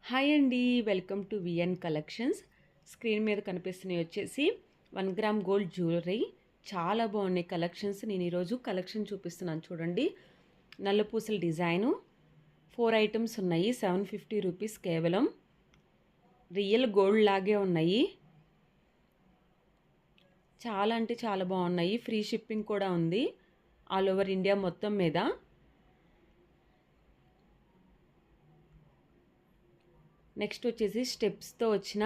Hi అండి, welcome to VN collections. Screen మీద కనిపిస్తున్నాయి వచ్చేసి 1 గ్రామ్ గోల్డ్ జ్యువెలరీ. చాలా బాగున్నాయి కలెక్షన్స్. నేను ఈరోజు కలెక్షన్ చూపిస్తున్నాను చూడండి. నల్లపూసల డిజైను 4 ఐటమ్స్ ఉన్నాయి. 750 రూపీస్ కేవలం. రియల్ గోల్డ్ లాగే ఉన్నాయి. చాలా అంటే చాలా బాగున్నాయి. ఫ్రీ షిప్పింగ్ కూడా ఉంది ఆల్ ఓవర్ ఇండియా మొత్తం మీద. నెక్స్ట్ వచ్చేసి స్టెప్స్తో వచ్చిన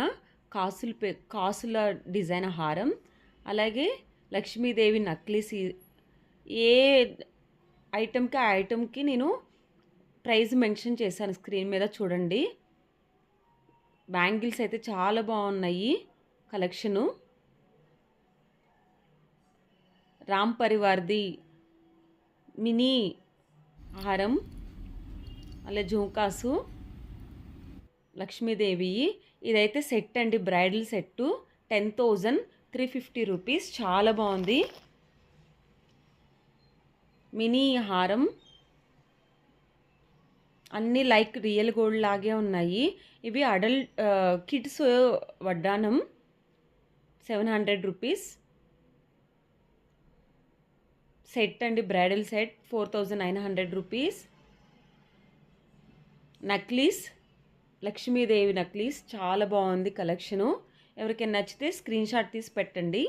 కాసుల డిజైన్ హారం, అలాగే లక్ష్మీదేవి నక్లీస్. ఏ ఐటెంకి ఆ ఐటెంకి నేను ప్రైస్ మెన్షన్ చేశాను స్క్రీన్ మీద చూడండి. బ్యాంగిల్స్ అయితే చాలా బాగున్నాయి కలెక్షను. రామ్ పరివార్ది మినీ హారం, అలా జుంకాసు, లక్ష్మీదేవి. ఇదైతే సెట్ అండి, బ్రైడల్ సెట్టు. 10,350 రూపీస్. చాలా బాగుంది. మినీ హారం అన్నీ లైక్ రియల్ గోల్డ్ లాగే ఉన్నాయి. ఇవి అడల్ట్ కిడ్స్ వడ్డానం 700 రూపీస్. సెట్ అండి, bridal set 4,900 rupees. Necklace, Lakshmidevi necklace చాలా బాగుంది కలెక్షను. ఎవరికైనా నచ్చితే స్క్రీన్ షాట్ తీసి పెట్టండి.